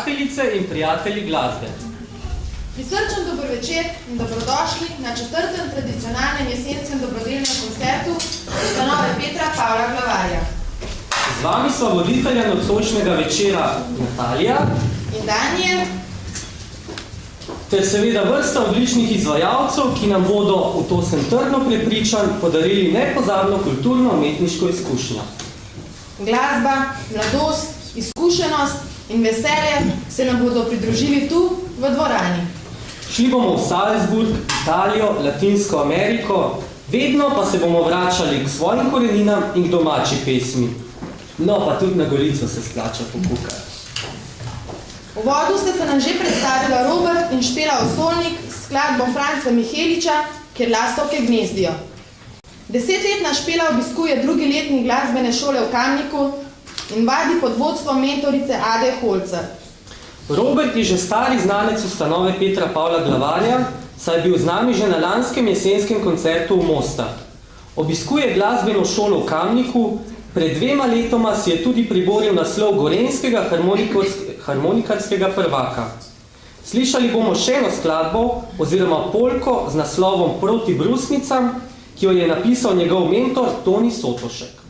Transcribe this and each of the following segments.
prijateljice in prijatelji glasbe. Prisrčen dober večer in dobrodošli na 4. tradicionalnem jesenskem dobrodelnem koncertu ustanove Petra Pavla Glavarja. Z vami sva voditelja nocojšnjega večera Natalija in Daniel ter seveda vrsta odličnih izvajalcev, ki nam bodo, v to sem trdno prepričan, podarili nepozabno kulturno-umetniško izkušnjo. Glasba, mladost, izkušenost in veselje se nam bodo pridružili tu, v dvorani. Šli bomo v Salzburg, Italijo, Latinsko Ameriko, vedno pa se bomo vračali k svojim koreninam in k domači pesmi. No, pa tudi na Golico se splača pokukati. V vodu ste se nam že predstavila Robert in Špela Osolnik s skladbo Franca Miheliča, Kjer lastovke gnezdijo. 10-letna Špela obiskuje drugi letnik glasbene šole v Kamniku in vadi pod vodstvom mentorice Ade Holcer. Robert je že stari znanec ustanove Petra Pavla Glavarja, saj je bil z nami že na lanskem jesenskem koncertu v Mostah. Obiskuje glasbeno šolo v Kamniku, pred 2 letoma si je tudi priboril naslov gorenjskega harmonikarskega prvaka. Slišali bomo še eno skladbo oziroma polko z naslovom Proti brusnicam, ki jo je napisal njegov mentor Toni Sotošek.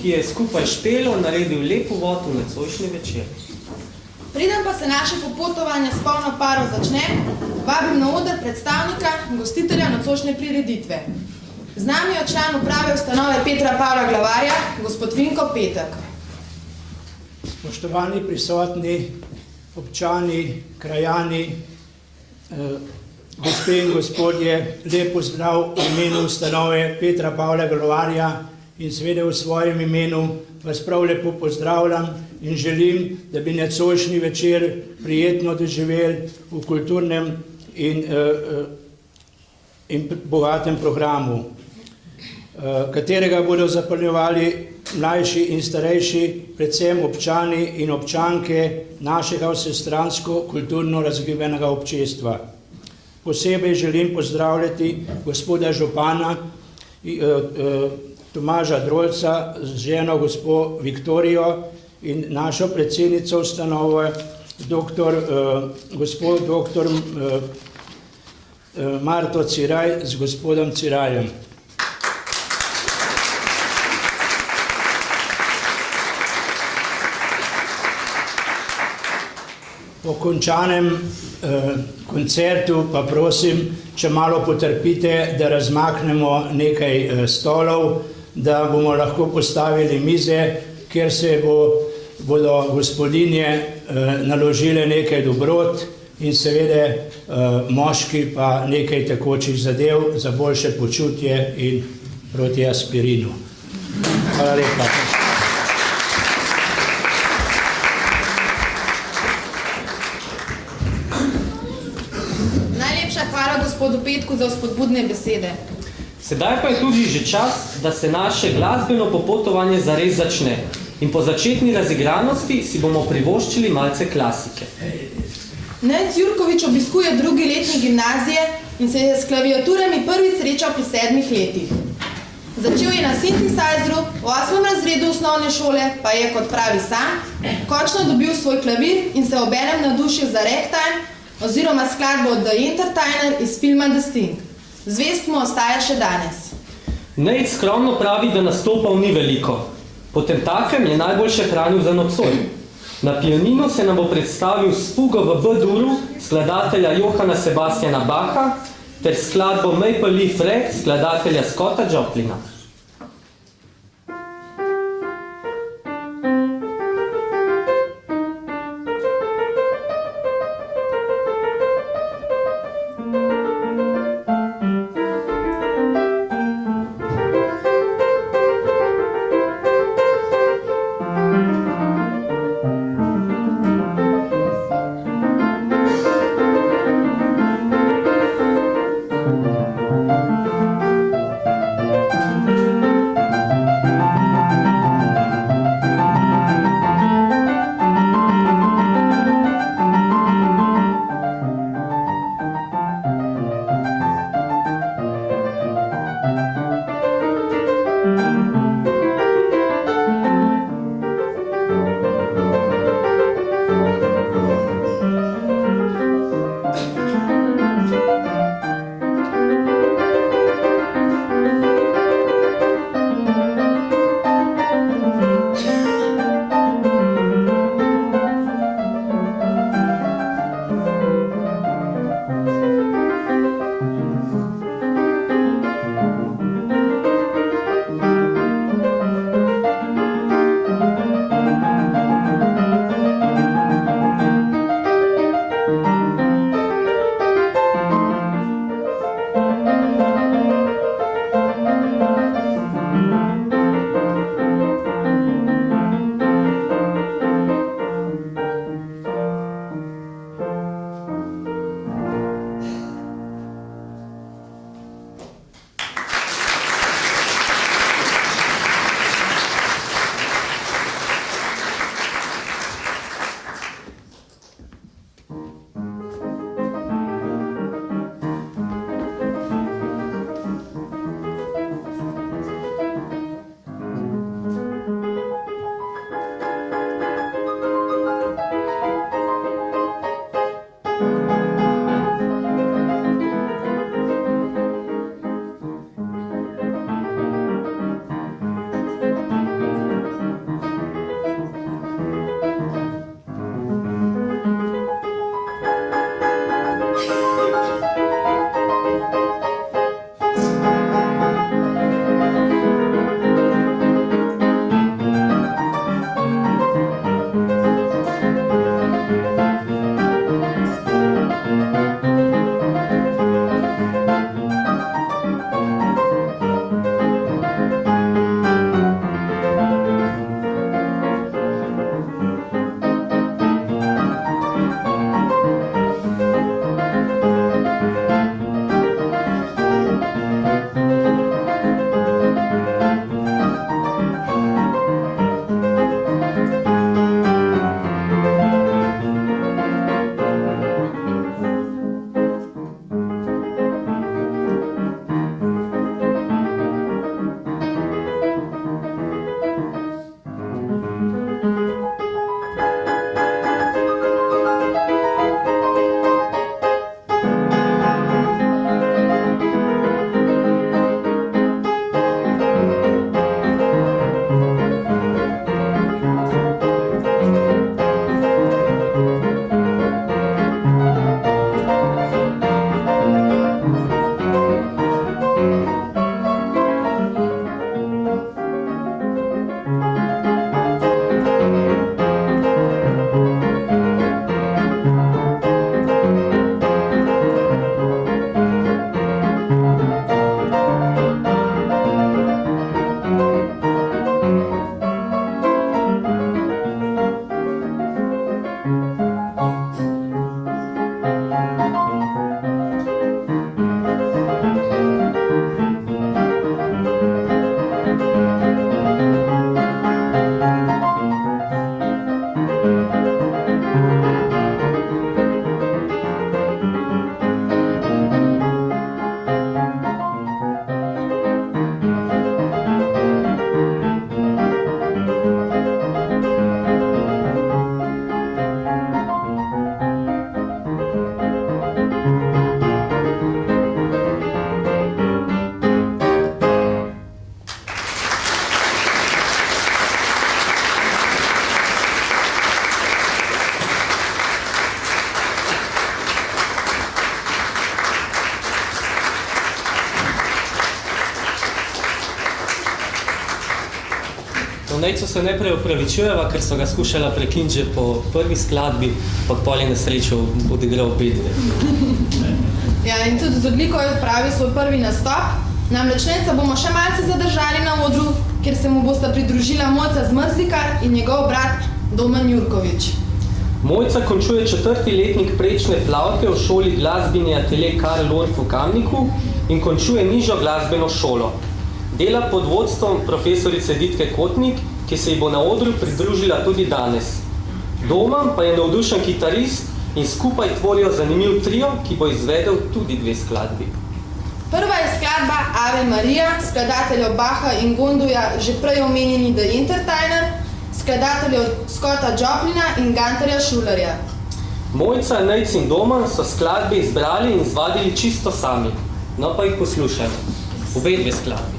Ki je skupaj Špelo naredil lep uvod v nocojšnji večer. Preden pa se naše popotovanje s polno paro začne, vabim na oder predstavnika in gostitelja nocojšnje prireditve. Z nami je član uprave ustanove Petra Pavla Glavarja, gospod Vinko Petek. Spoštovani prisotni, občani, krajani, gospe in gospodje, lep pozdrav v imenu ustanove Petra Pavla Glavarja in seveda v svojem imenu vas prav lepo pozdravljam in želim, da bi nocojšnji večer prijetno doživeli v kulturnem in bogatem programu, katerega bodo zapolnjevali mlajši in starejši, predvsem občani in občanke našega vsestransko kulturno razgibanega občestva. Posebej želim pozdravljati gospoda župana Tomaža Drolca z ženo gospo Viktorijo in našo predsednico ustanove, gospod doktor Marto Ciraj z gospodom Cirajem. Po končanem koncertu pa prosim, če malo potrpite, da razmaknemo nekaj stolov, da bomo lahko postavili mize, kjer se bodo gospodinje naložile nekaj dobrot in seveda moški pa nekaj tekočih zadev za boljše počutje in proti aspirinu. Hvala lepa. Hvala gospodu Petku za vzpodbudne besede. Sedaj pa je tudi že čas, da se naše glasbeno popotovanje zares začne. In po začetni razigranosti si bomo privoščili malce klasike. Nenc Jurkovič obiskuje drugi letnik gimnazije in se je s klaviaturami prvič srečal pri 7 letih. Začel je na sintesajzru, v 8. razredu osnovne šole pa je, kot pravi sam, končno dobil svoj klavir in se obenem navdušil za ragtime oziroma skladbo The Entertainer iz filma The Sting. Zvest mu ostaja še danes. Nate skromno pravi, da nastopal ni veliko. Potem takem je najboljše hranil za nocoj. Na pianinu se nam bo predstavil s fugo v B-duru skladatelja Johana Sebastiana Bacha ter skladbo Maple Leaf Rag skladatelja Scotta Joplina. Nejcu se najprej opravičujeva, ker so ga skušala prekiniti že po prvi skladbi, pa pol je na srečo odigral obe dve. Ja, in tudi z odliko je odpravil svoj prvi nastop. Namreč Nejca bomo še malce zadržali na odru, kjer se mu bosta pridružila Mojca Zmrzlikar in njegov brat Domen Jurkovič. Mojca končuje 4. letnik prečne flavte v šoli glasbeni atelje Karl Orff v Kamniku in končuje nižjo glasbeno šolo. Dela pod vodstvom profesorice Ditke Kotnik, ki se ji bo na odru pridružila tudi danes. Domen pa je navdušen kitarist in skupaj tvorijo zanimiv trio, ki bo izvedel tudi 2 skladbi. Prva je skladba Ave Maria, skladateljev Bacha in Gonduja, že prej omenjeni The Entertainer, skladateljev Scotta Joplina in Gunterja Schullerja. Mojca, Nejc in Domen so skladbe izbrali in zvadili čisto sami. No pa jih poslušajmo. Obe 2 skladbi.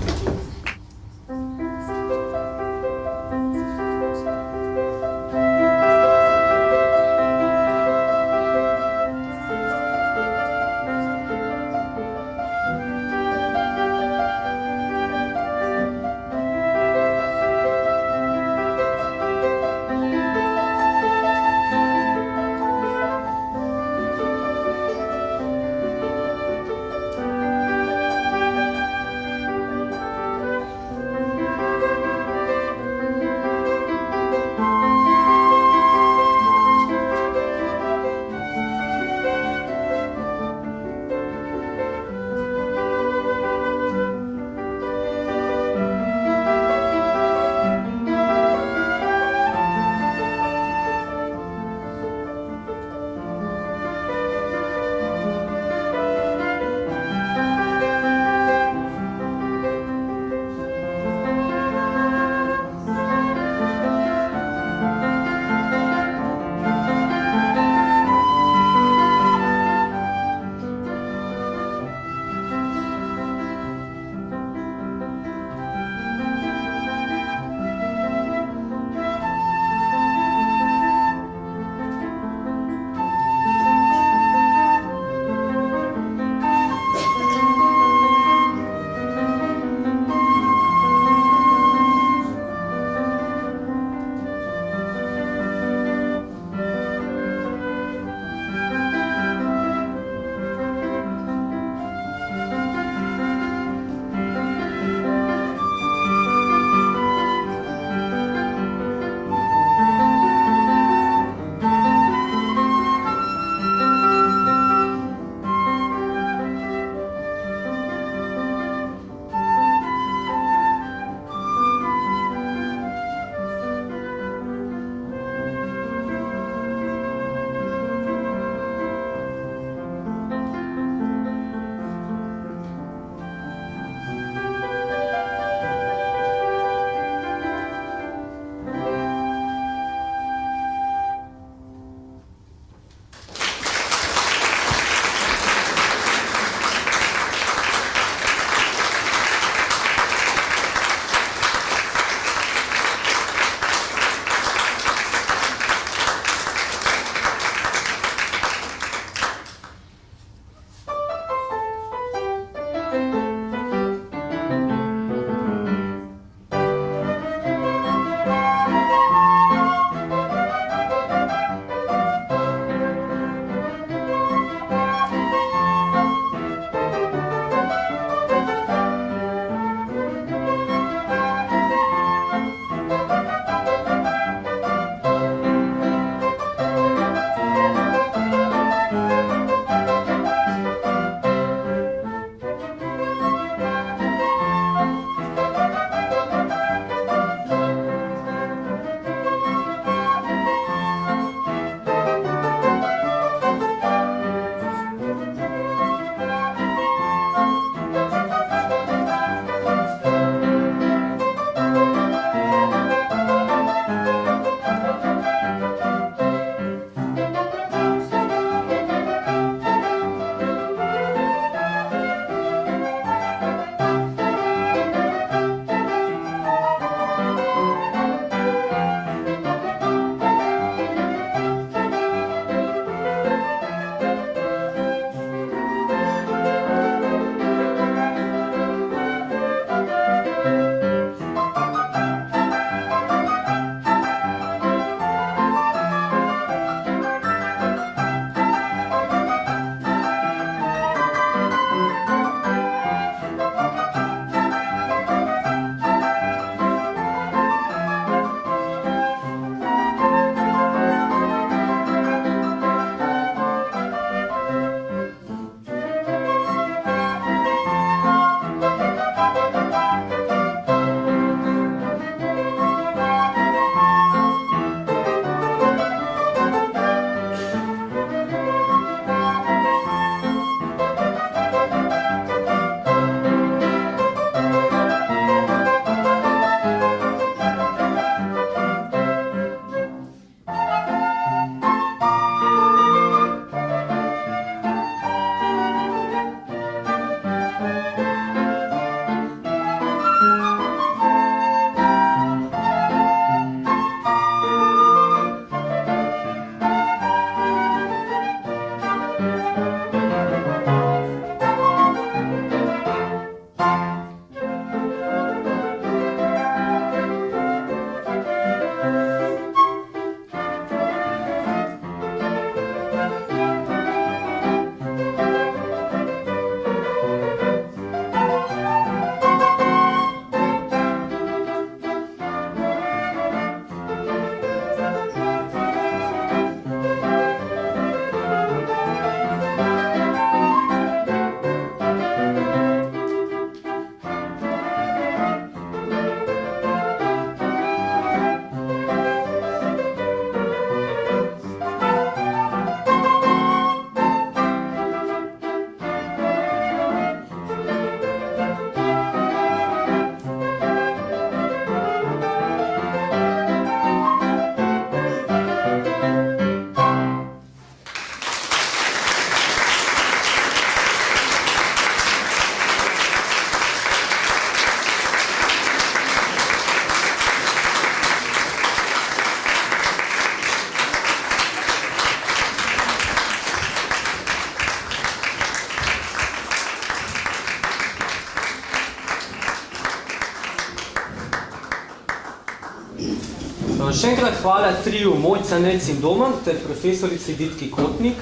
Še enkrat hvala triju Mojca, Nec in Domen ter profesorici Ditki Kotnik.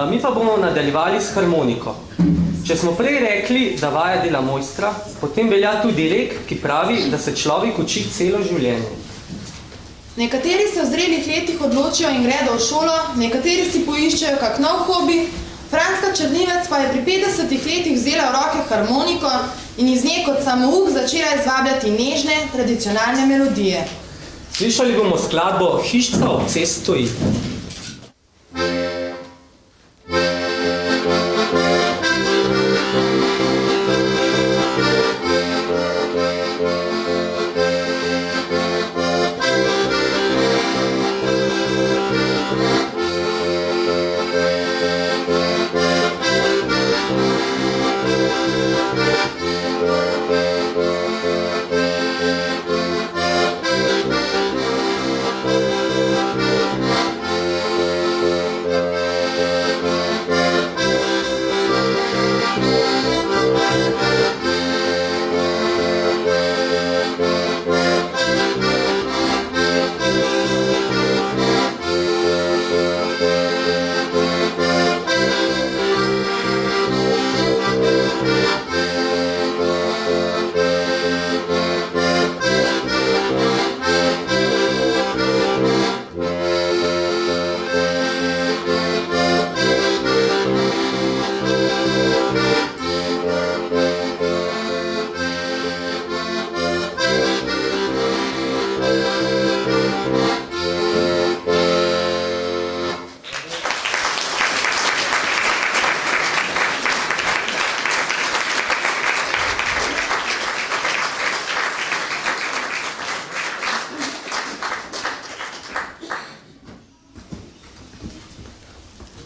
Mi pa bomo nadaljevali s harmoniko. Če smo prej rekli, da vaja dela mojstra, potem velja tudi rek, ki pravi, da se človek uči celo življenje. Nekateri se v zrelih letih odločijo in gredo v šolo, nekateri si poiščejo kak nov hobi. Franska Črnivec pa je pri 50 letih vzela v roke harmoniko in iz nje kot samouk začela izvabljati nežne, tradicionalne melodije. Slišali bomo skladbo Hišca ob cest stoji.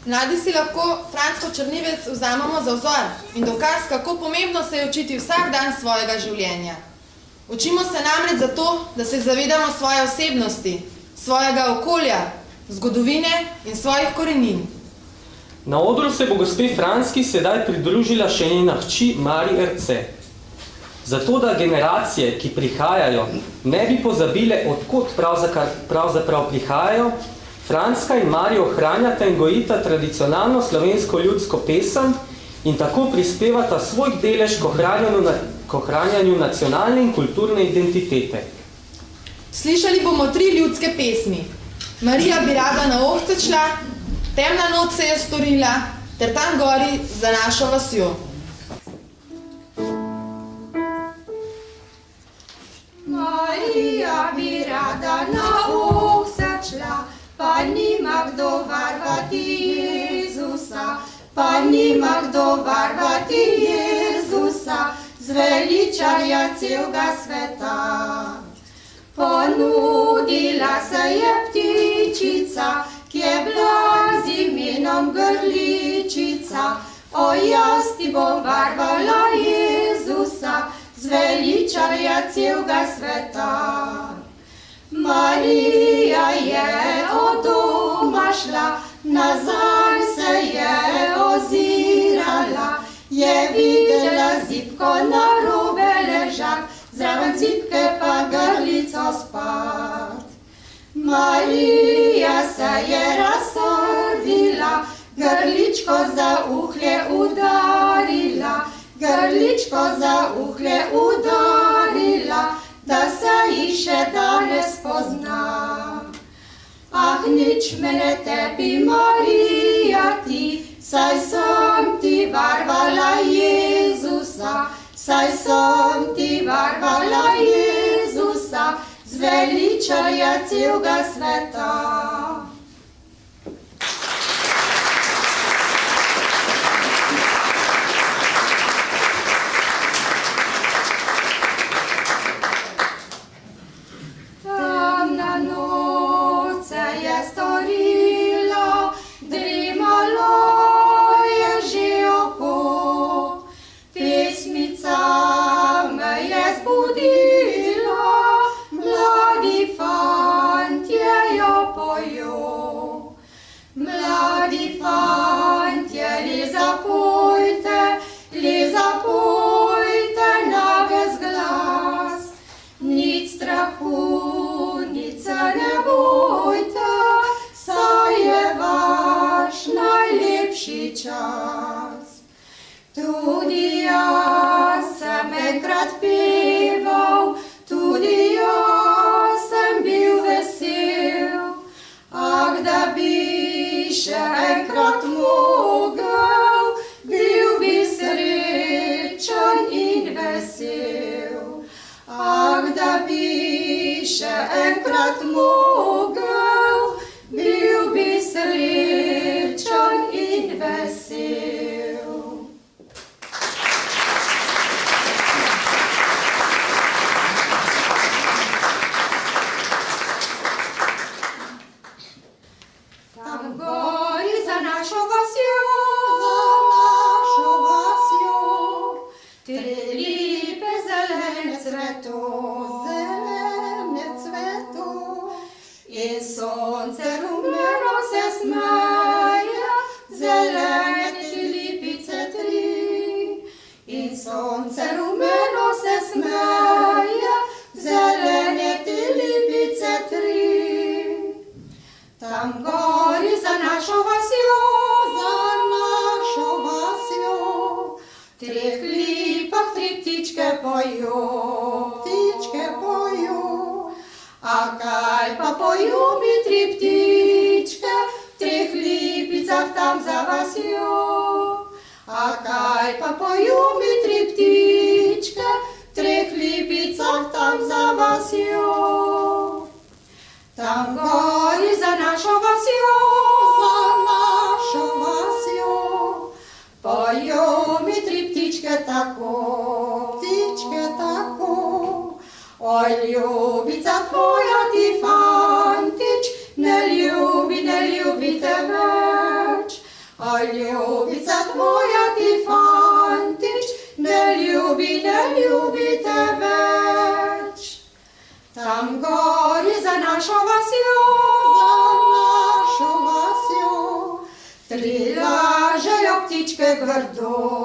Mladi si lahko Fransko Črnivec vzamemo za vzor in dokaz, kako pomembno se je učiti vsak dan svojega življenja. Učimo se namreč zato, da se zavedamo svoje osebnosti, svojega okolja, zgodovine in svojih korenin. Na odru se bo gospe Franski sedaj pridružila še njena hči Mari Erce. Zato, da generacije, ki prihajajo, ne bi pozabile, odkot pravzaprav prihajajo, Franska in Mari ohranjata in gojita tradicionalno slovensko ljudsko pesem in tako prispevata svoj delež k ohranjanju nacionalne in kulturne identitete. Slišali bomo 3 ljudske pesmi. Marija bi rada na ovce šla, Temna noč se je storila, ter Tam gori za našo vasjo. Marija bi rada na ovce šla, pa nima kdo varvati Jezusa, pa nima kdo varvati Jezusa, zveličarja celega sveta. Ponudila se je ptičica, ki je bila z imenom Grličica, o jaz ti bom varvala Jezusa, zveličarja celega sveta. Marija je od doma šla, nazaj se je ozirala, je videla zibko na robe ležat, zraven zibke pa grlico spat. Marija se je razsrdila, grličko za uhlje udarila, grličko za uhlje udarila, da se jih še danes pozna. Ah, nič me ne tebi, Marija, ti, saj sem ti varvala Jezusa, saj sem ti varvala Jezusa, zveličarja celega sveta. Mladi fantje jo pojo. Tudi jaz sem enkrat peval, tudi jaz sem bil vesel. Ah, da bi še enkrat mogel, bil bi srečen in vesel. Ah, da bi še enkrat mogel, bil bi srečen in vesel. Tam gori za našo vasjo, tri lipe zelene cveto, in sonce rumeno se smeje, zelene te lipice tri. In sonce rumeno se smeje, zelene te lipice tri. Tam gori za našo vasjo, treh lipah tri ptičke pojo, A kaj pa pojo mi tri ptičke, v treh lipicah tam za vasjo? A kaj pa pojo mi tri ptičke, v treh lipicah tam za vasjo? Tam gori za našo vasjo, pojo mi tri ptičke tako, Oj, ljubica tvoja ti fantič, ne ljubi te več. Oj, ljubica tvoja ti fantič, ne ljubi te več. Tam gori za našo vasjo, tri lažejo ptičke grdo,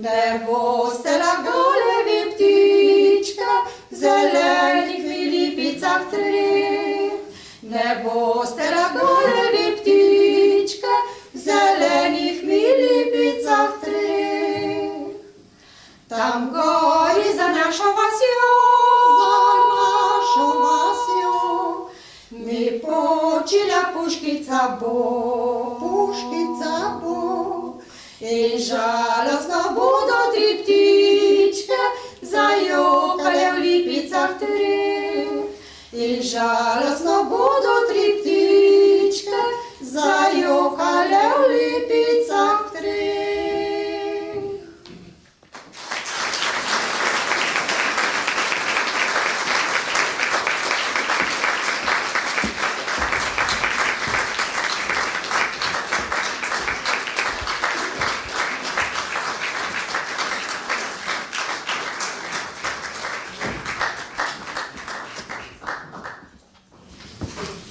Ne boste lagale vi ptičke, v zelenih vi lipicah treh. Ne boste lagale vi ptičke, v zelenih vi lipicah treh. Tam gori za našo vasjo, mi počila puškica bo, in žalostno bodo tri ptičke zajokale v lipicah treh. In žalostno bodo tri ptičke zajokale v lipicah treh.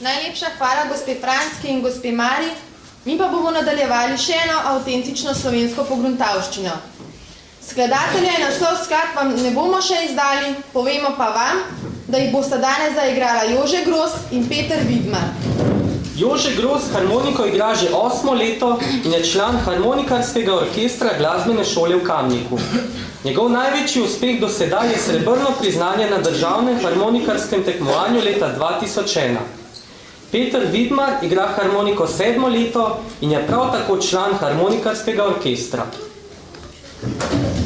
Najlepša hvala gospe Franski in gospe Mari. Mi pa bomo nadaljevali še eno avtentično slovensko pogruntavščino. Skladatelja in naslov skladb vam ne bomo še izdali, povemo pa vam, da jih bosta danes zaigrala Jože Gros in Peter Vidmar. Jože Gros harmoniko igra že 8 leto in je član harmonikarskega orkestra glasbene šole v Kamniku. Njegov največji uspeh do sedaj je srebrno priznanje na državnem harmonikarskem tekmovanju leta 2001. Peter Vidmar igra harmoniko 7 leto in je prav tako član harmonikarskega orkestra. Thank you.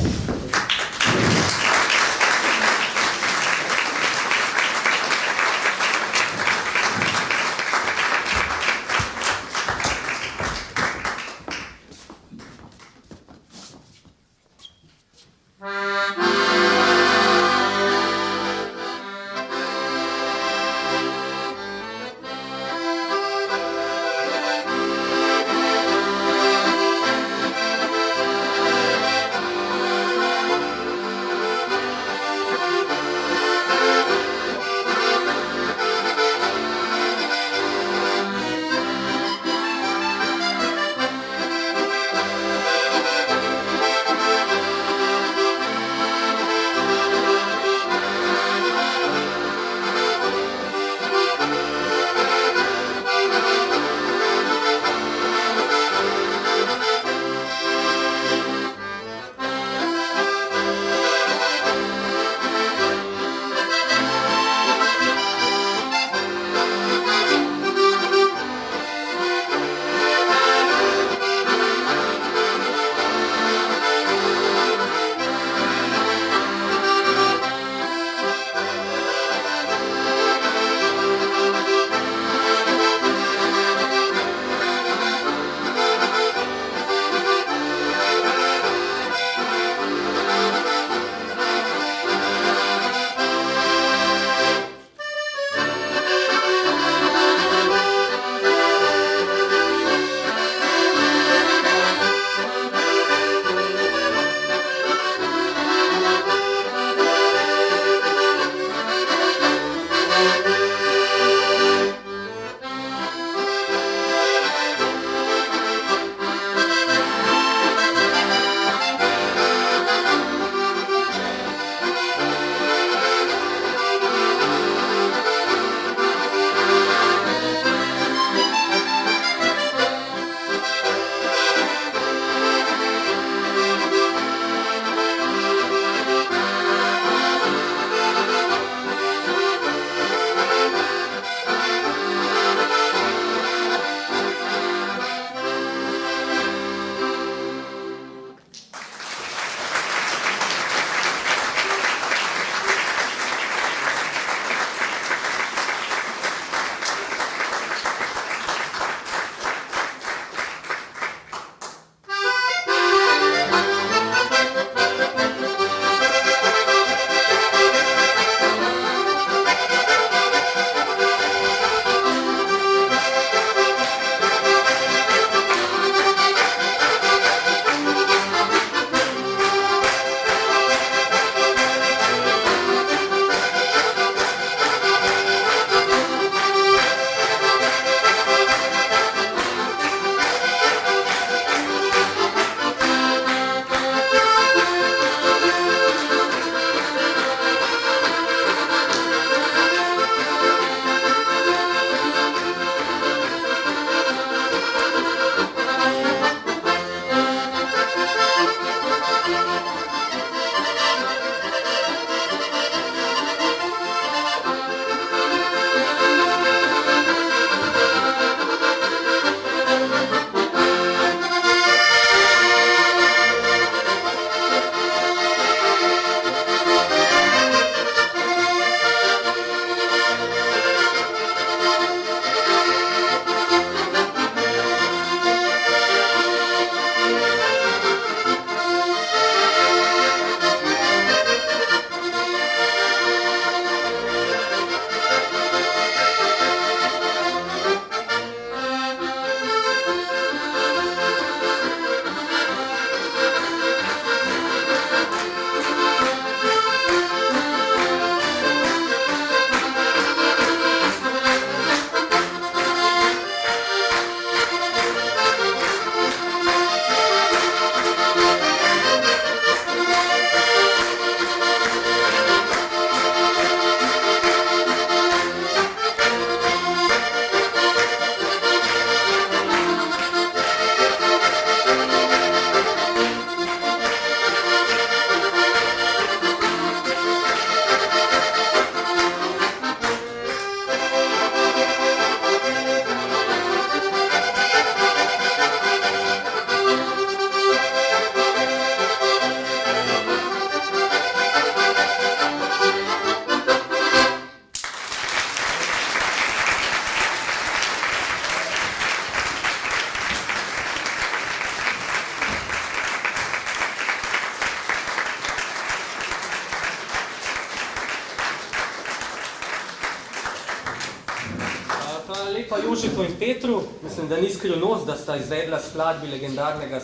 Jožetu in Petru, mislim, da ni skrivnost, da sta izvedla skladbi legendarnega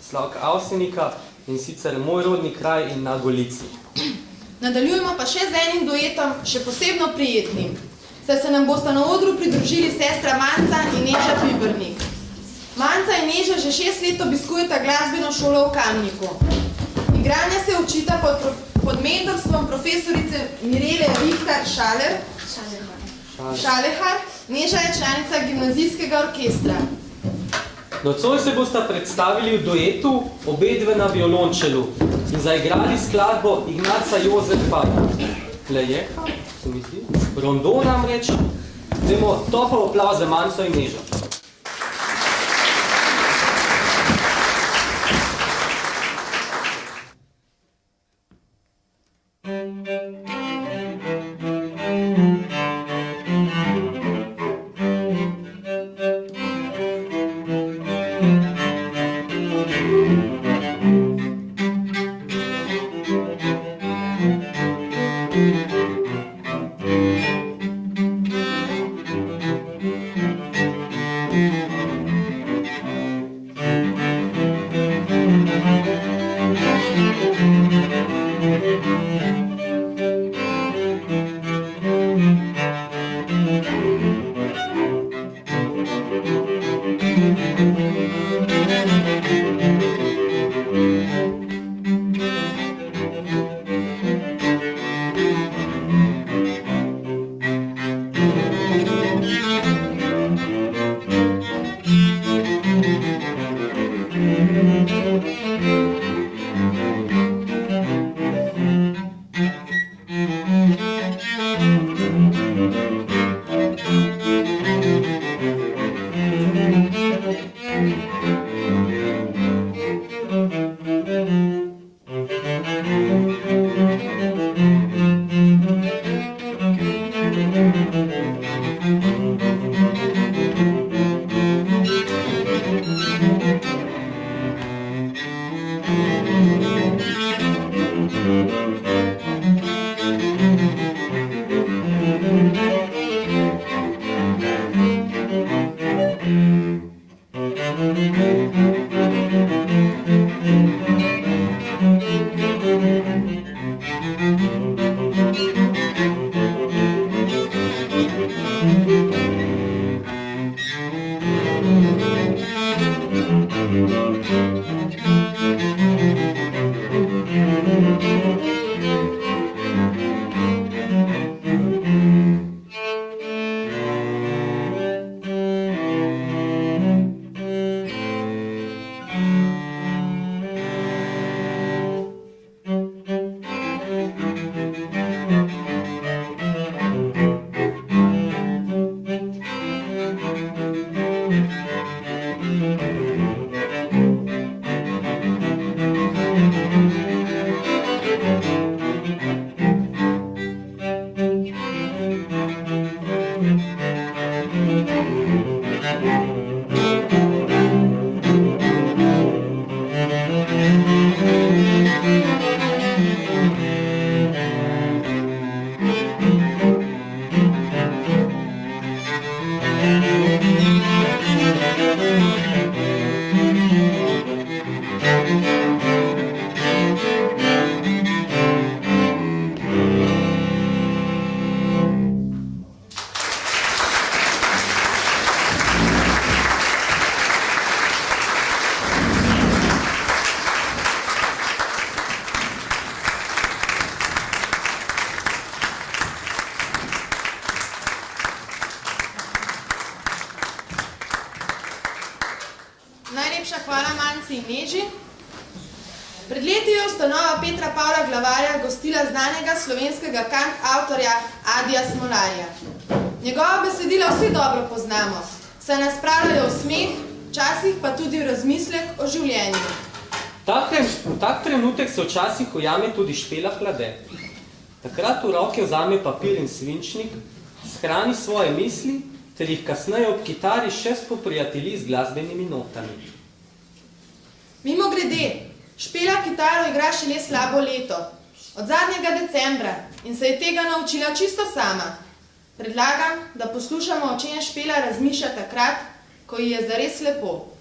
Slavka Avsenika, in sicer Moj rodni kraj in Na Golici. Nadaljujemo pa še z enim duetom, še posebno prijetnim. Saj se nam bosta na odru pridružili sestra Manca in Neža Pibernik. Manca in Neža že 6 let obiskujeta glasbeno šolo v Kamniku. Igranja se učita pod mentorstvom profesorice Mirele Rihtar Šalehar. Neža je članica gimnazijskega orkestra. Nocoj se bosta predstavili v duetu, obedve na violončelu in zaigrali skladbo Ignaca Jozefa Plejeha, se mi zdi, Rondo namreč. Dajmo topel aplavz za Manco in Nežo. Najlepša hvala Manci in Neži. Pred leti je ustanova Petra Pavla Glavarja gostila znanega slovenskega kant avtorja Adija Smolarja. Njegova besedila vsi dobro poznamo, saj nas spravljajo v smeh, včasih pa tudi v razmislek o življenju. Tak trenutek se včasih ujame tudi Špela Hlade. Takrat v roke vzame papir in svinčnik, shrani svoje misli, ter jih kasneje ob kitari še spoprijateli z glasbenimi notami. Mimogrede, Špela kitaro igra šele slabo leto, od zadnjega decembra, in se je tega naučila čisto sama. Predlagam, da poslušamo, o čem Špela razmišlja takrat, ko ji je zares lepo.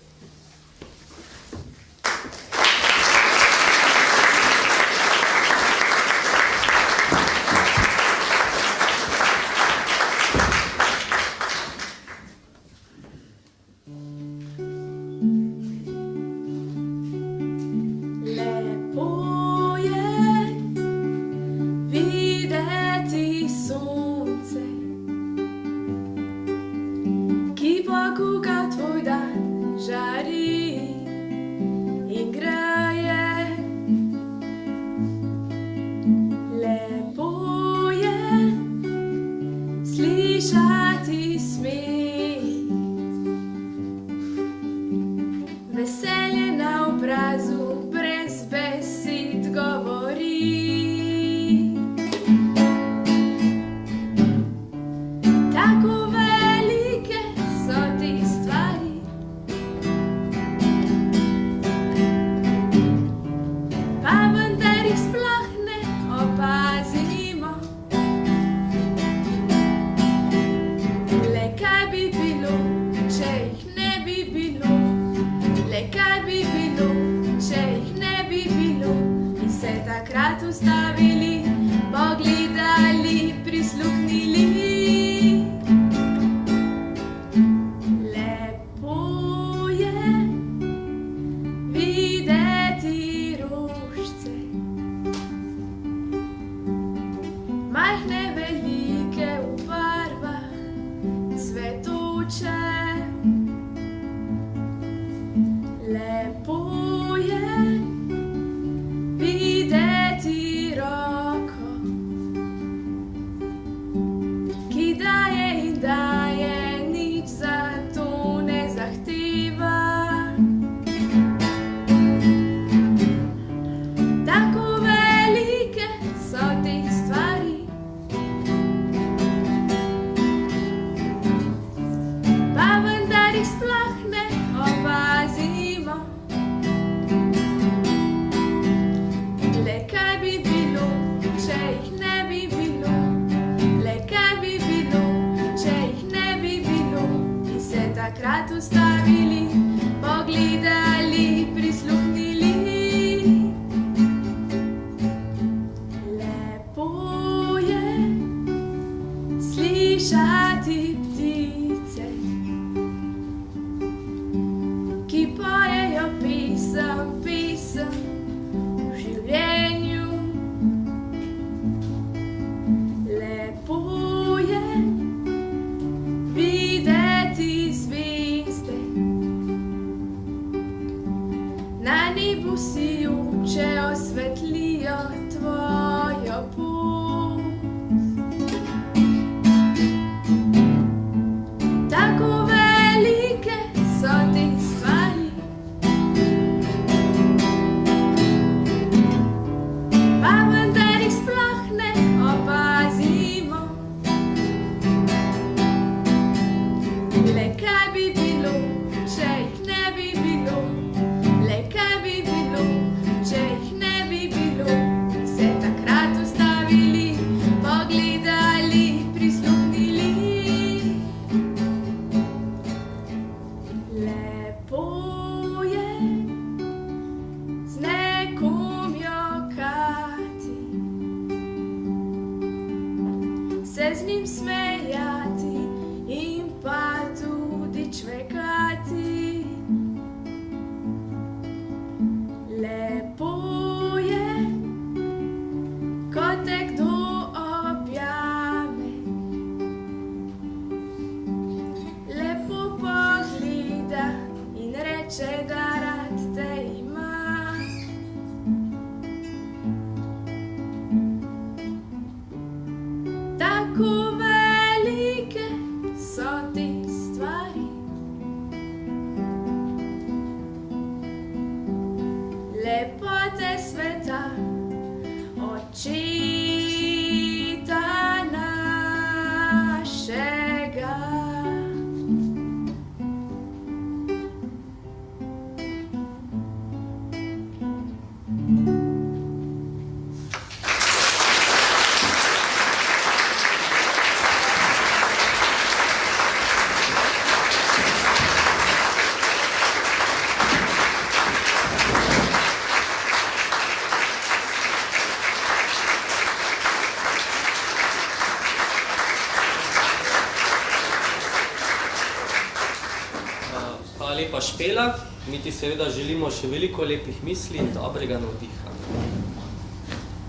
Špela, mi ti seveda želimo še veliko lepih misli in dobrega navdiha.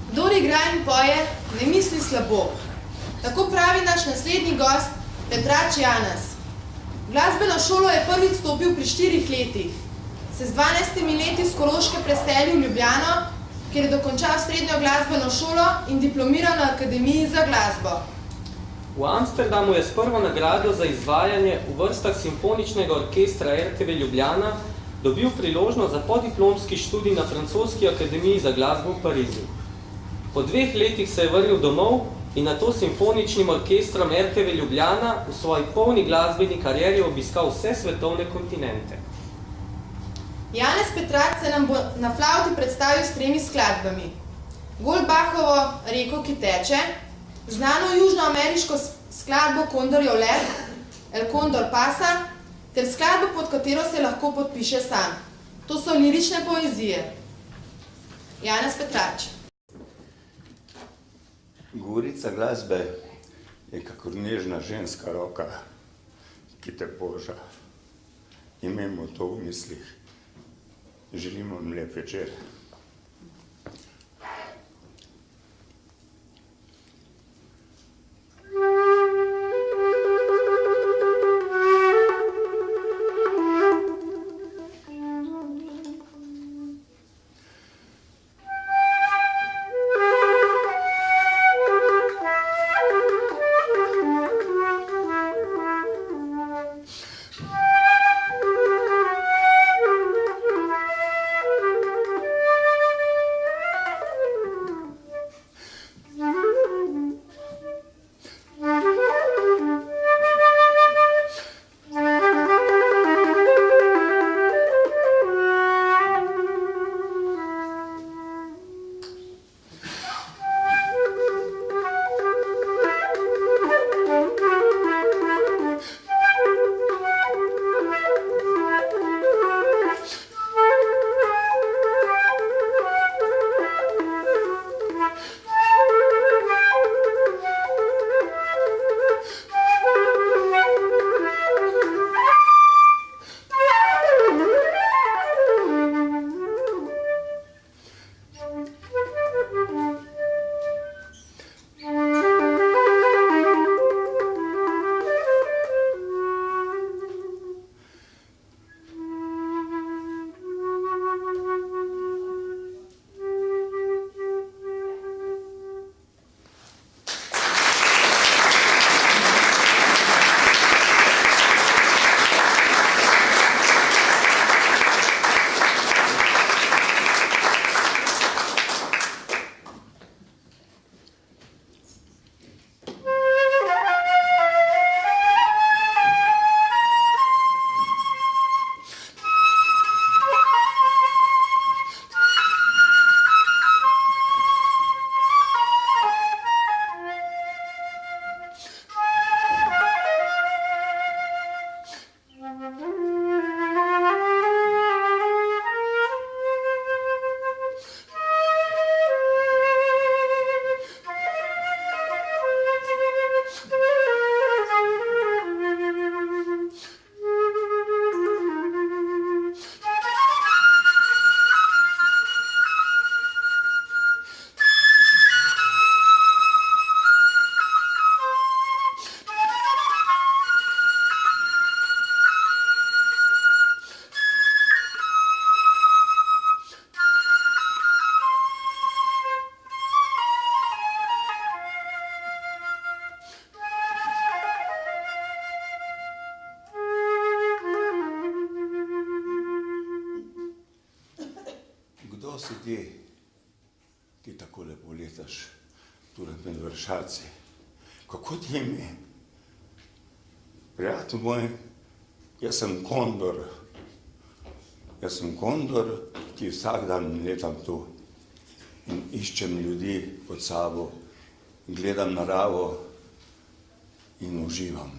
Kdor igra in poje, ne misli slabo. Tako pravi naš naslednji gost, Petrač Janez. V glasbeno šolo je prvič stopil pri 4 letih. Se z 12 leti s Koroške preselil v Ljubljano, kjer je dokončal srednjo glasbeno šolo in diplomiral na Akademiji za glasbo. V Amsterdamu je s prvo nagrado za izvajanje v vrstah simfoničnega orkestra RTV Ljubljana dobil priložnost za podiplomski študij na Francoski akademiji za glasbo v Parizu. Po 2 letih se je vrnil domov in nato simfoničnim orkestrom RTV Ljubljana v svoji polni glasbeni karieri obiskal vse svetovne kontinente. Janez Petrač se nam bo na flavti predstavil s 3 skladbami. Goldbachovo Reko, ki teče, znano južnoameriško skladbo Kondorjev let, El Condor pasa, ter skladbo, pod katero se lahko podpiše sam. To so lirične poezije. Janez Petrač. Govorica glasbe je kakor nežna ženska roka, ki te boža. Imejmo to v mislih. Želimo vam lep večer. si ti, ki tako lepo letaš tule med vršaci? Kako ti ime? Prijatelj moj, jaz sem kondor. Jaz sem kondor, ki vsak dan letam tu in iščem ljudi pod sabo, gledam naravo in uživam.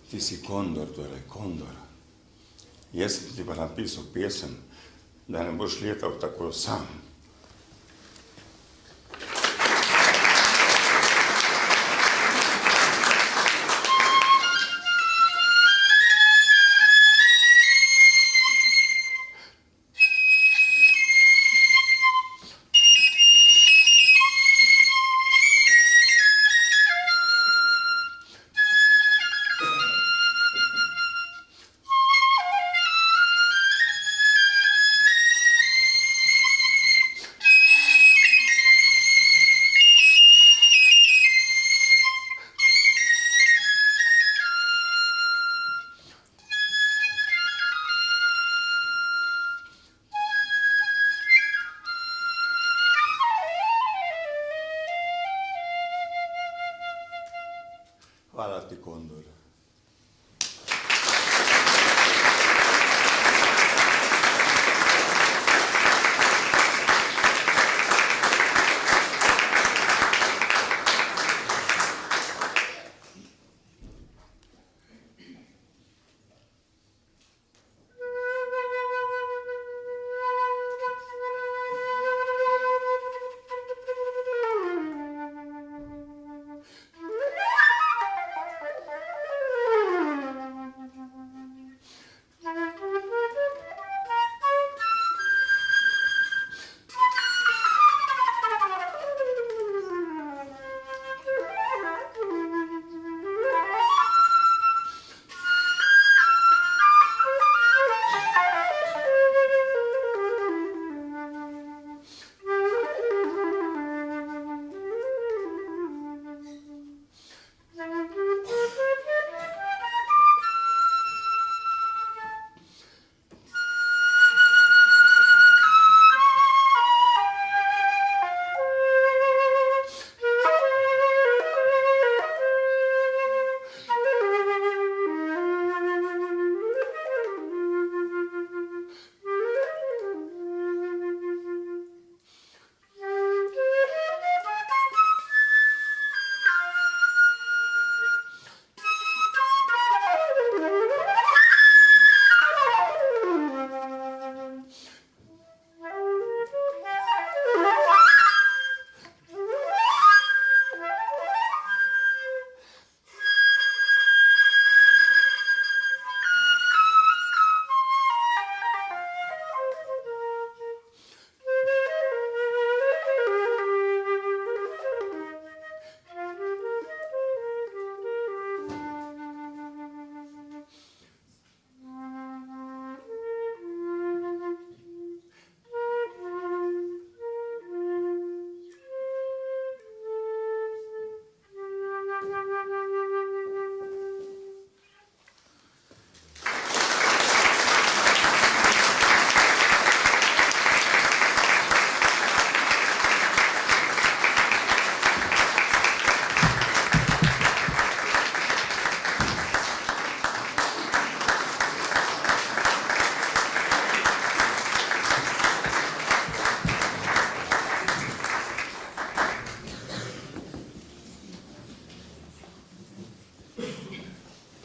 Ti si kondor, torej kondor. Jaz sem ti pa napisal pesem, da ne boš letal tako sam. Zlati kondor.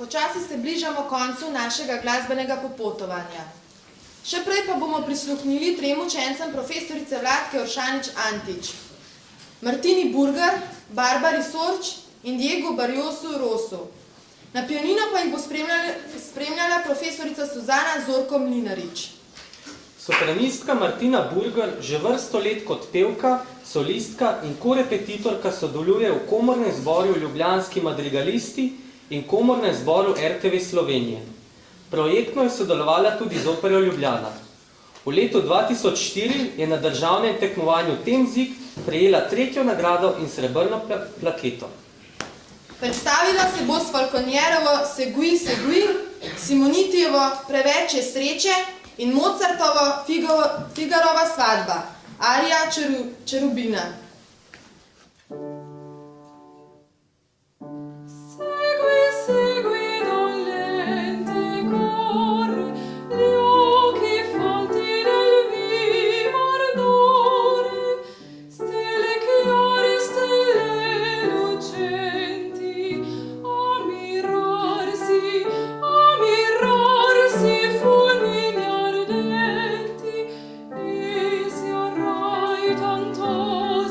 Počasi se bližamo koncu našega glasbenega popotovanja. Še prej pa bomo prisluhnili trem učencem profesorice Vlatke Oršanič-Antič, Martini Burgar, Barbari Sorč in Diego Barjosu Rosu. Na pianino pa jih bo spremljala profesorica Suzana Zorko Mlinarič. Sopranistka Martina Burgar že vrsto let kot pevka, solistka in korepetitorka sodeluje v komornem zboru Ljubljanski madrigalisti in komornem zboru RTV Slovenije. Projektno je sodelovala tudi z Opero Ljubljana. V letu 2004 je na državnem tekmovanju Temzik prejela 3. nagrado in srebrno plaketo. Predstavila se bo s Falconjerovo Segui, Segui, Simonitijevo Preveč je sreče in Mozartovo Figarova svadba, arija Čerubina. Tanto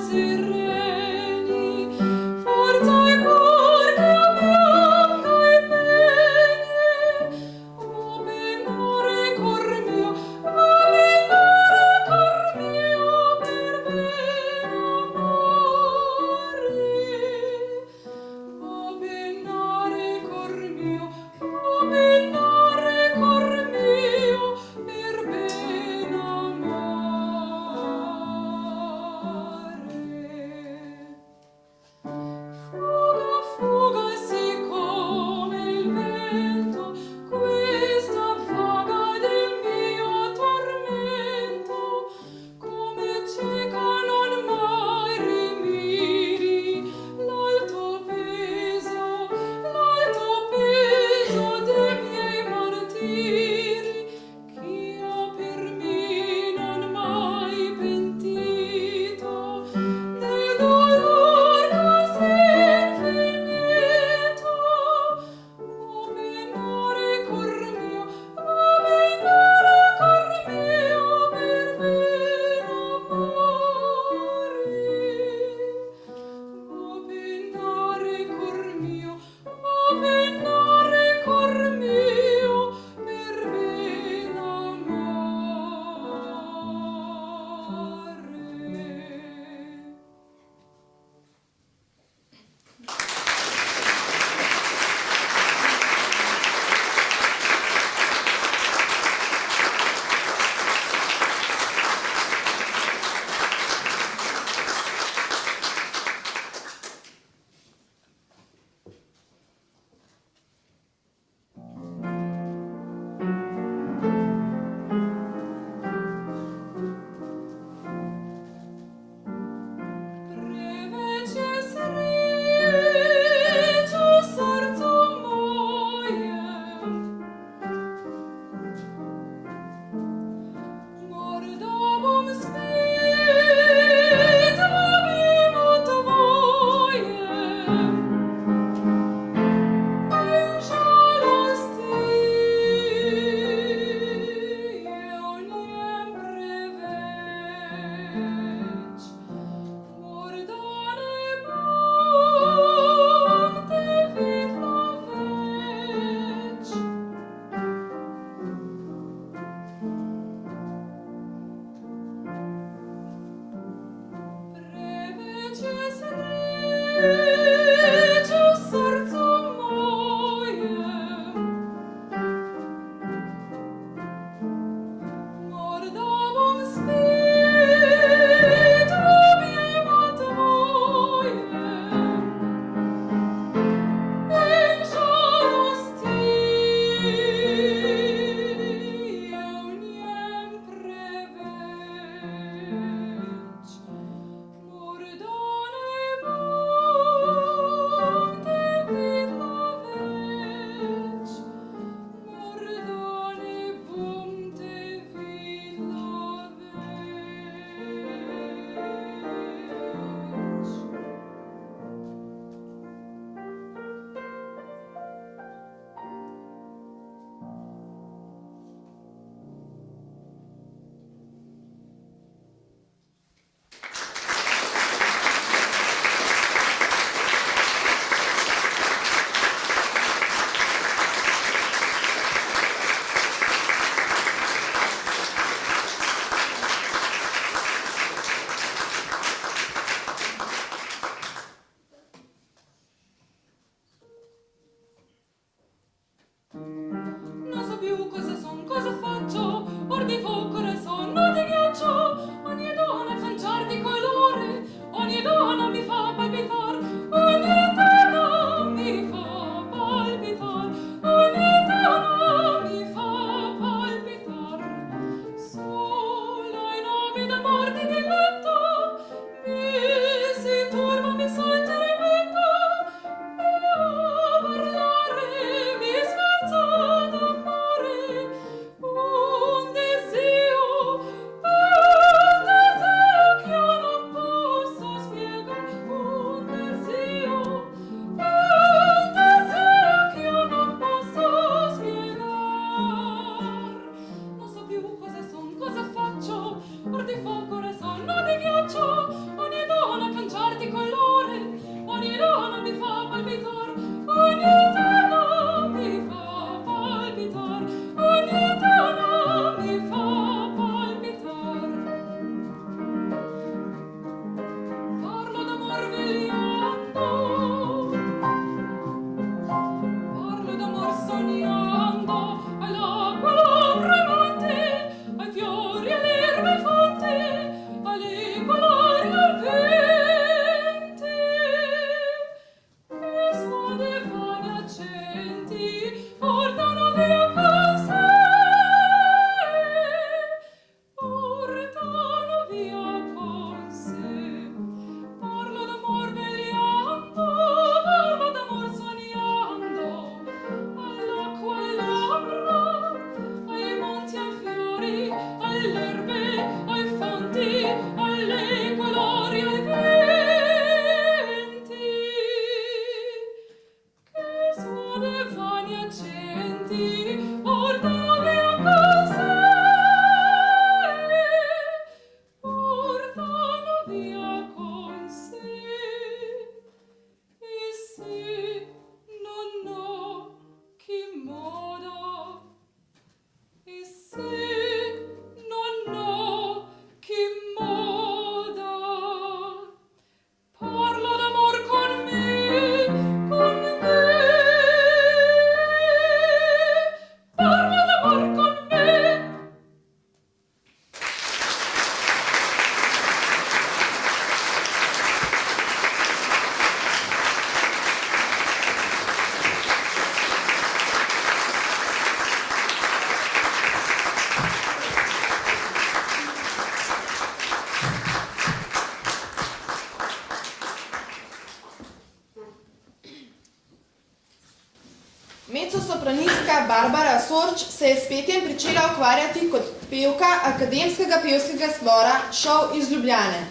pevka Barbara Sorč se je s petjem pričela ukvarjati kot pevka Akademskega pevskega zbora Šov iz Ljubljane.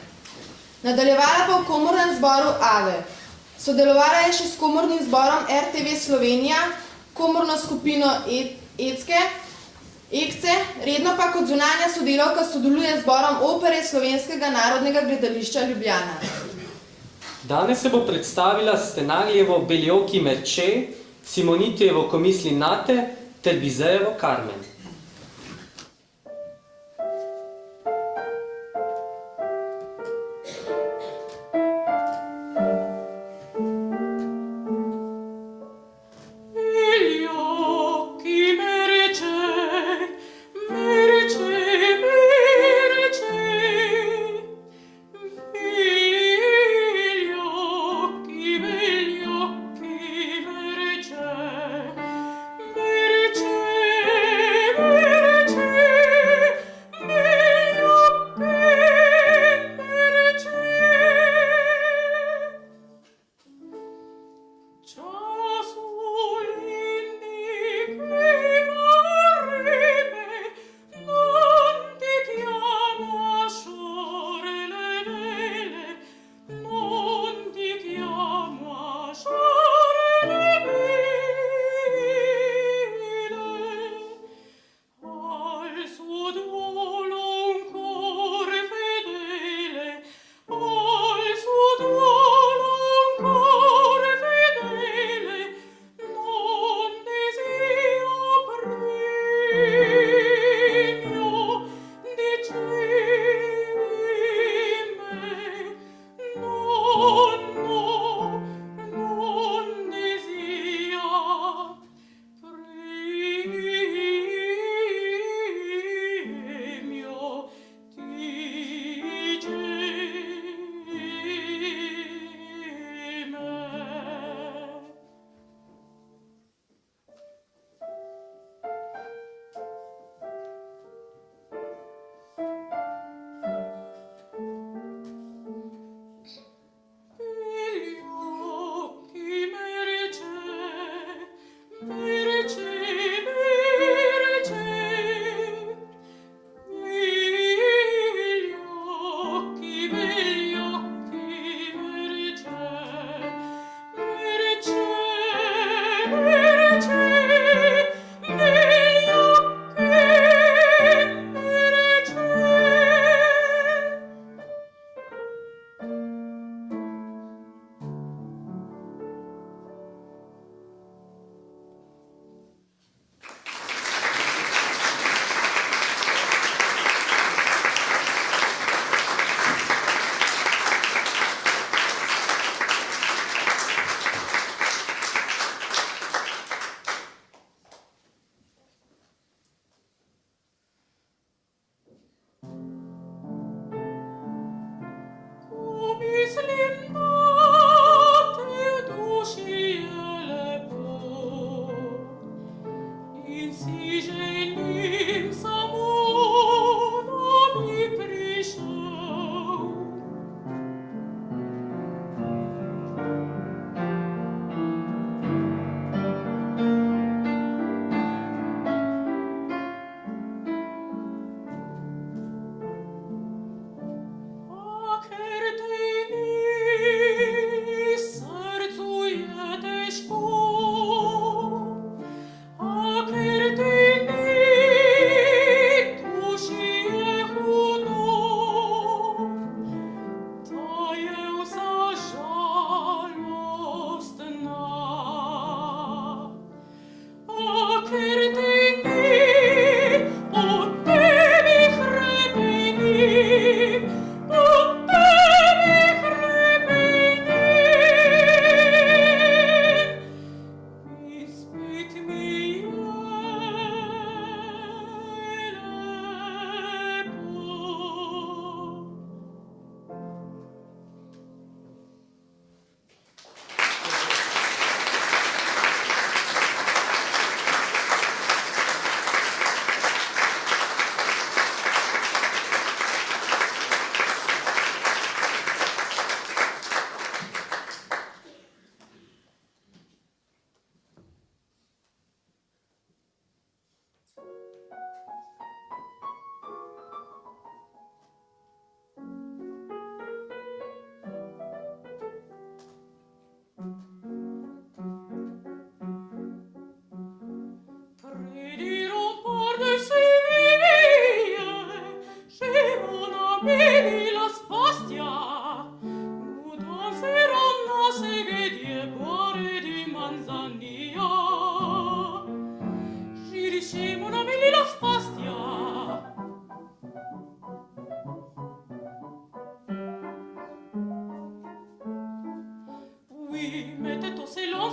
Nadaljevala pa v komornem zboru Ave. Sodelovala je še s komornim zborom RTV Slovenija, komorno skupino Ekce, redno pa kot zunanja sodelavka sodeluje z zborom opere Slovenskega narodnega gledališča Ljubljana. Danes se bo predstavila Stenarjevo Beljoki Merče, Simonitijevo Komisli Nate ter Bizejevo Karmen.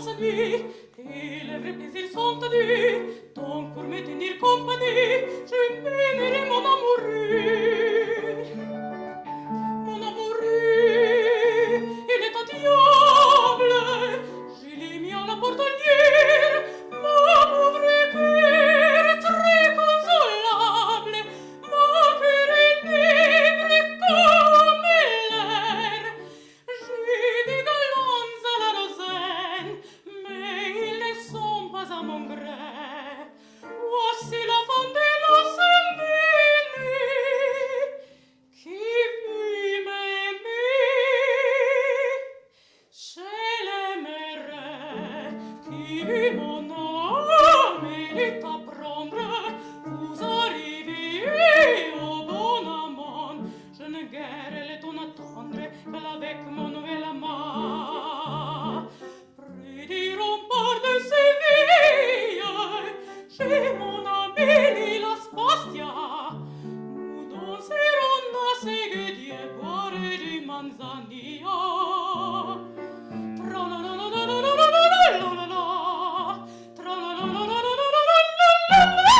sa nuit, et les vrais plaisirs sont tendus. Donc pour me tenir compagnie, je mènerai mon amoureux. Mon amoureux, il est un diable. Je l'ai mis à la portelière, ma pauvre cœur très consolable, ma cœur est libre comme l'air. J'ai des galons à la rosaine, mais ils ne sont pas à mon gré. Voici la fontaine sembene qui vit m'aimer. Je l'aimerai, qui vit mon âme et t'apprendre. Vous arrivez au bon amant, je ne guère le ton attendre qu'avec mon nouvel amant. Près du rempart de Séville, chez mon Amélie la Spastia, nous danserons à Seguedie, boire du manzanilla. Tra-la-la-la-la-la-la-la-la-la-la-la, tra-la-la-la-la-la-la-la-la-la.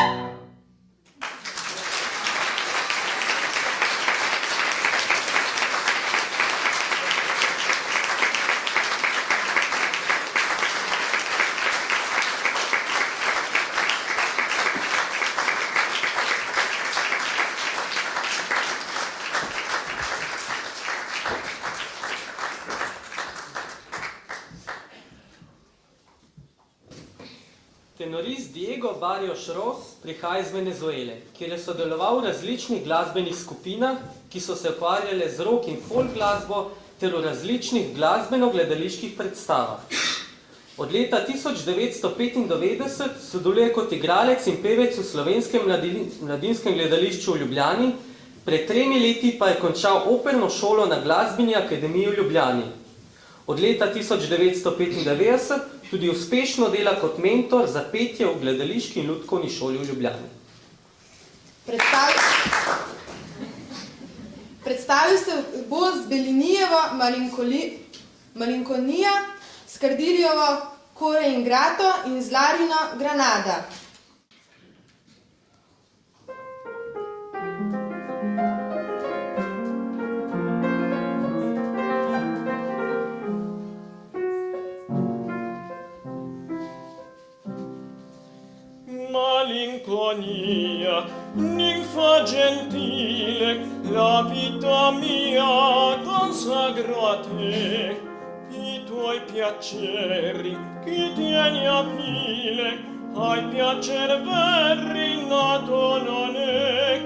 Tenorist Diego Barrios Ros prihaja iz Venezuele, kjer je sodeloval v različnih glasbenih skupinah, ki so se ukvarjale z rock in folk glasbo ter v različnih glasbeno-gledaliških predstavah. Od leta 1995 sodeluje kot igralec in pevec v Slovenskem mladinskem gledališču v Ljubljani, pred 3 leti pa je končal operno šolo na Glasbeni akademiji v Ljubljani. Od leta 1995 tudi uspešno dela kot mentor za petje v gledališki in lutkovni šoli v Ljubljani. Predstavil se bo z Belinijevo Malinkonija, Skardirjevo Kore Ingrato in z Larino Granada. Malinconia, ninfa gentile, la vita mia consagro a te. I tuoi piaceri, chi tieni a file, ai piacer verri nato non è.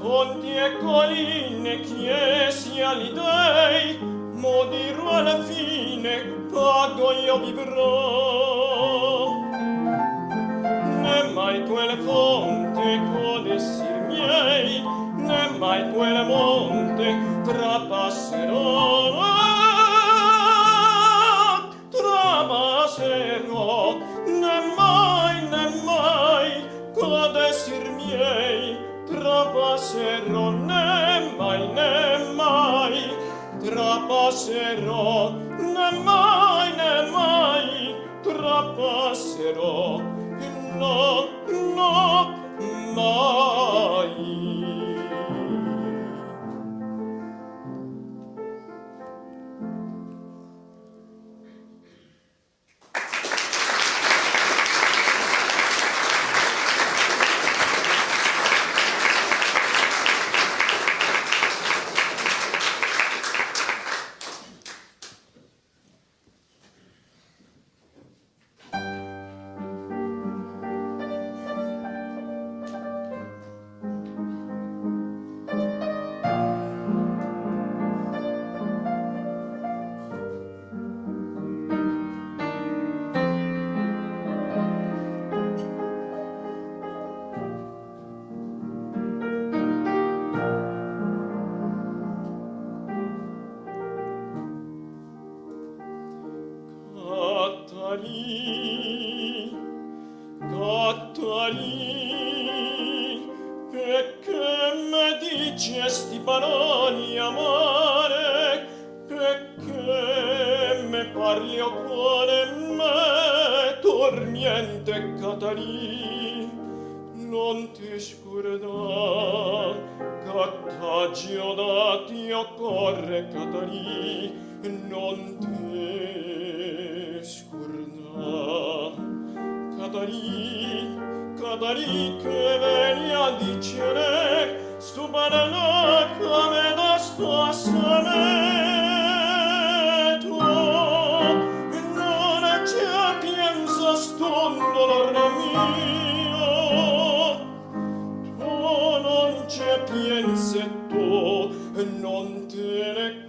Fonti e colline, chiesi agli dei, mo dirò alla fine, pago io vivrò. Ne mai quelle fonte codessir miei, ne mai quelle monte trapasserò. Trapasserò, ne mai codessir miei, trapasserò, ne mai trapasserò, ne mai trapasserò. No, mai. Catalì, perché me dici sti paroli amare, perché me parli o cuore me miente Catarì, non ti scordar, Cattagio da ti occorre Catarì, non ti scordar. Catarì che veni a dicere, stu parla come da spassameto, non c'è piensa sto dolor mio, tu non c'è piensa tu, non te ne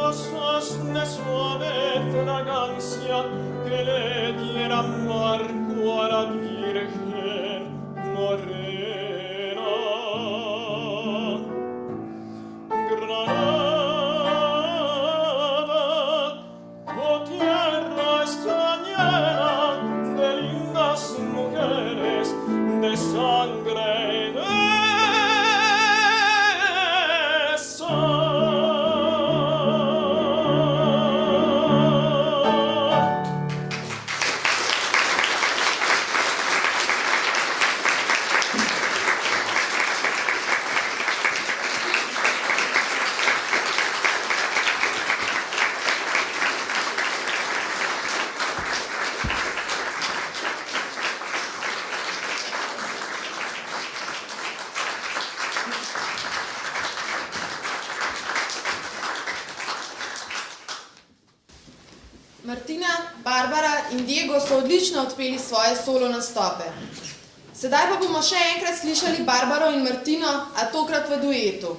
rosas de suave fragancia que le diera marco a la Virgen morena. Granada, tu tierra está llena de lindas mujeres, de sangre y de Martina, Barbara in Diego so odlično odpeli svoje solo nastope. Sedaj pa bomo še enkrat slišali Barbaro in Martino, a tokrat v duetu.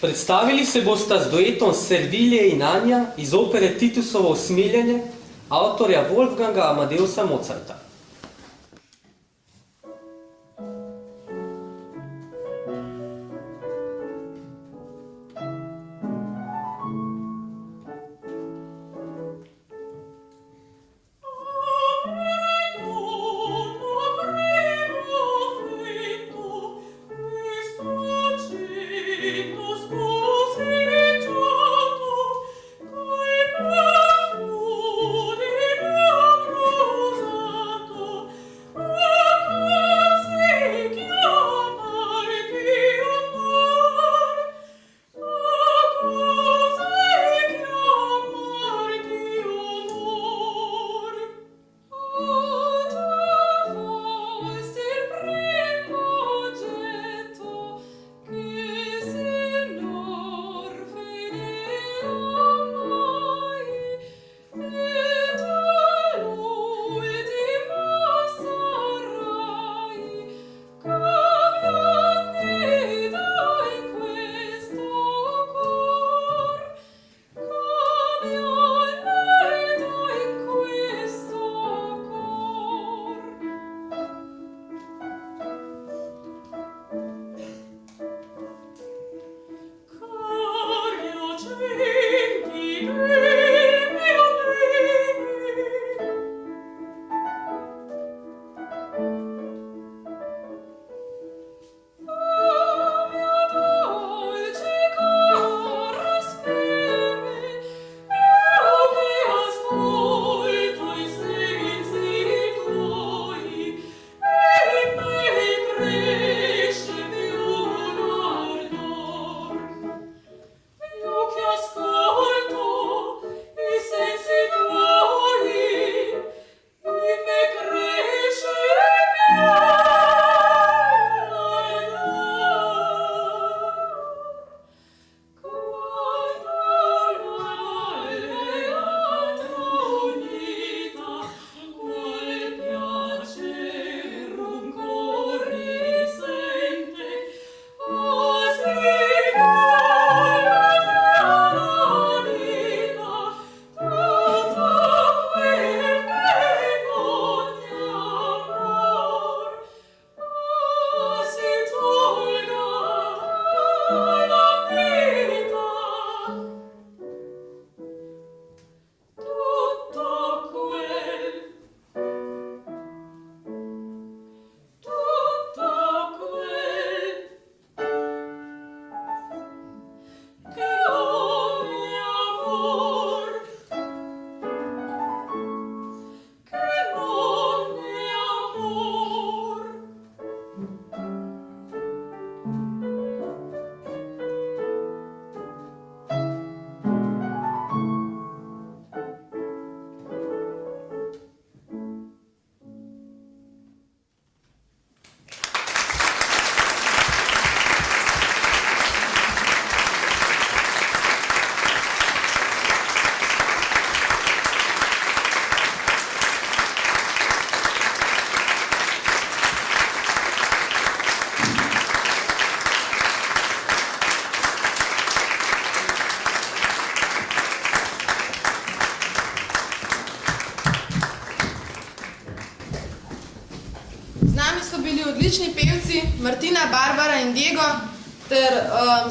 Predstavili se bosta z duetom Servilje in Anja iz opere Titusovo usmiljenje avtorja Wolfganga Amadeusa Mozarta. Sposi giato, odlični pevci Martina, Barbara in Diego ter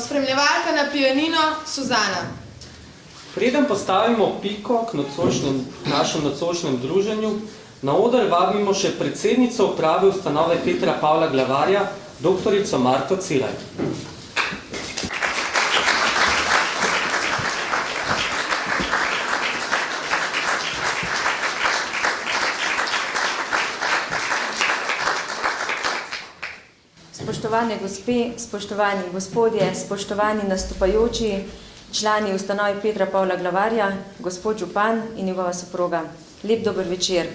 spremljevalka na pianino Suzana. Preden postavimo piko k našem nocojšnjem druženju, na oder vabimo še predsednico uprave ustanove Petra Pavla Glavarja, doktorico Marto Ciraj. Spoštovane gospe, spoštovani gospodje, spoštovani nastopajoči, člani ustanove Petra Pavla Glavarja, gospod župan in njegova soproga. Lep dober večer.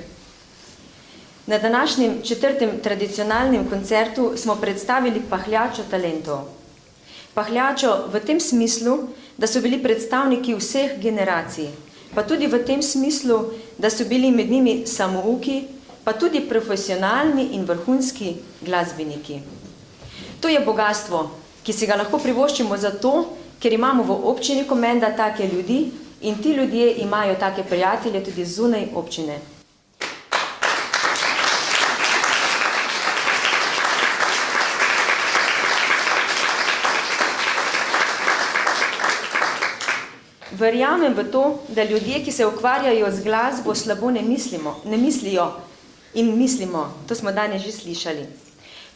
Na današnjem 4. tradicionalnem koncertu smo predstavili pahljačo talentov. Pahljačo v tem smislu, da so bili predstavniki vseh generacij, pa tudi v tem smislu, da so bili med njimi samouki, pa tudi profesionalni in vrhunski glasbeniki. To je bogatstvo, ki si ga lahko privoščimo zato, ker imamo v občini Komenda take ljudi in ti ljudje imajo take prijatelje tudi zunaj občine. Verjamem v to, da ljudje, ki se ukvarjajo z glasbo, slabo ne mislijo in mislimo. To smo danes že slišali.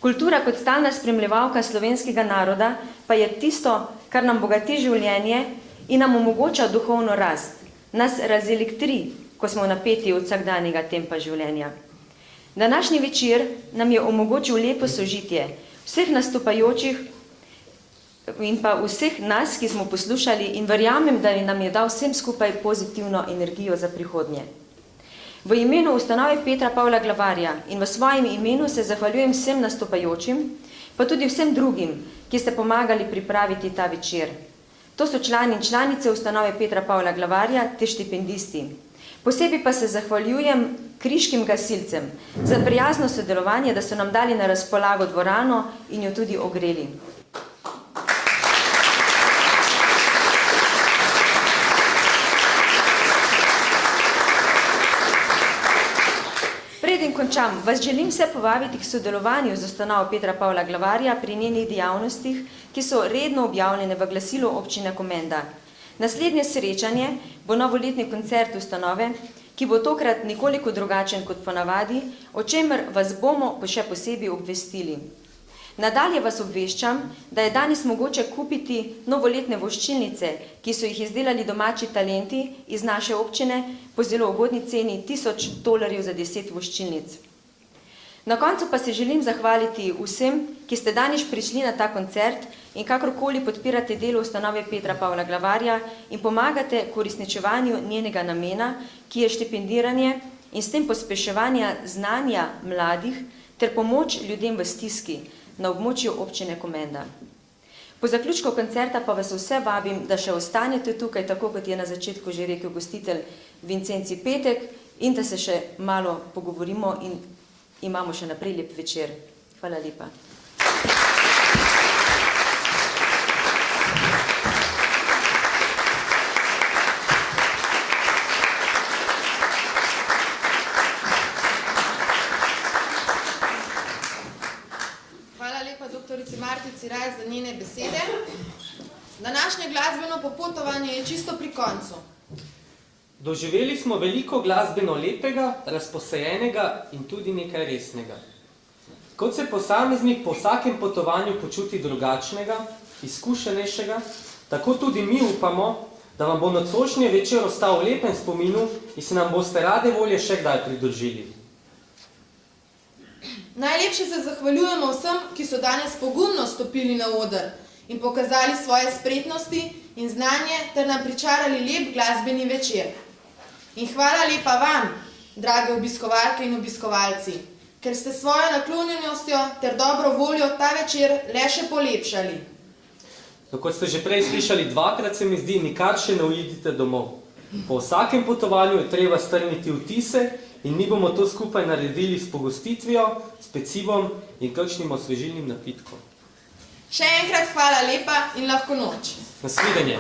Kultura kot stalna spremljevalka slovenskega naroda pa je tisto, kar nam bogati življenje in nam omogoča duhovno rast. Nas razelektri, ko smo napeti od vsakdanjega tempa življenja. Današnji večer nam je omogočil lepo sožitje vseh nastopajočih in pa vseh nas, ki smo poslušali in verjamem, da nam je dal vsem skupaj pozitivno energijo za prihodnje. V imenu ustanove Petra Pavla Glavarja in v svojem imenu se zahvaljujem vsem nastopajočim, pa tudi vsem drugim, ki ste pomagali pripraviti ta večer. To so člani in članice ustanove Petra Pavla Glavarja te štipendisti. Posebej pa se zahvaljujem kriškim gasilcem za prijazno sodelovanje, da so nam dali na razpolago dvorano in jo tudi ogreli. Preden končam, vas želim vse povabiti k sodelovanju z ustanovo Petra Pavla Glavarja pri njenih dejavnostih, ki so redno objavljene v glasilu občine Komenda. Naslednje srečanje bo novoletni koncert ustanove, ki bo tokrat nekoliko drugačen kot ponavadi, o čemer vas bomo še posebej obvestili. Nadalje vas obveščam, da je danes mogoče kupiti novoletne voščilnice, ki so jih izdelali domači talenti iz naše občine po zelo ugodni ceni $1000 za 10 voščilnic. Na koncu pa se želim zahvaliti vsem, ki ste danes prišli na ta koncert in kakorkoli podpirate delo ustanove Petra Pavla Glavarja in pomagate k uresničevanju njenega namena, ki je štipendiranje in s tem pospeševanja znanja mladih ter pomoč ljudem v stiski na območju občine Komenda. Po zaključku koncerta pa vas vse vabim, da še ostanete tukaj, tako kot je na začetku že rekel gostitelj Vincenci Petek, in da se še malo pogovorimo in imamo še naprej lep večer. Hvala lepa. Doktorici Marti Ciraj za njene besede. Današnje glasbeno popotovanje je čisto pri koncu. Doživeli smo veliko glasbeno lepega, razposajenega in tudi nekaj resnega. Kot se posameznik po vsakem potovanju počuti drugačnega, izkušenejšega, tako tudi mi upamo, da vam bo nocojšnji večer ostal v lepem spominu in se nam boste rade volje še kdaj pridružili. Najlepše se zahvaljujemo vsem, ki so danes pogumno stopili na oder in pokazali svoje spretnosti in znanje ter nam pričarali lep glasbeni večer. In hvala lepa vam, drage obiskovalke in obiskovalci, ker ste svojo naklonjenostjo ter dobro voljo ta večer le še polepšali. Kot ste že prej slišali dvakrat, se mi zdi, nikar še ne uidite domov. Po vsakem potovanju je treba strniti vtise in mi bomo to skupaj naredili s pogostitvijo, s pecivom in kakšnim osvežilnim napitkom. Še enkrat hvala lepa in lahko noč. Nasvidenje.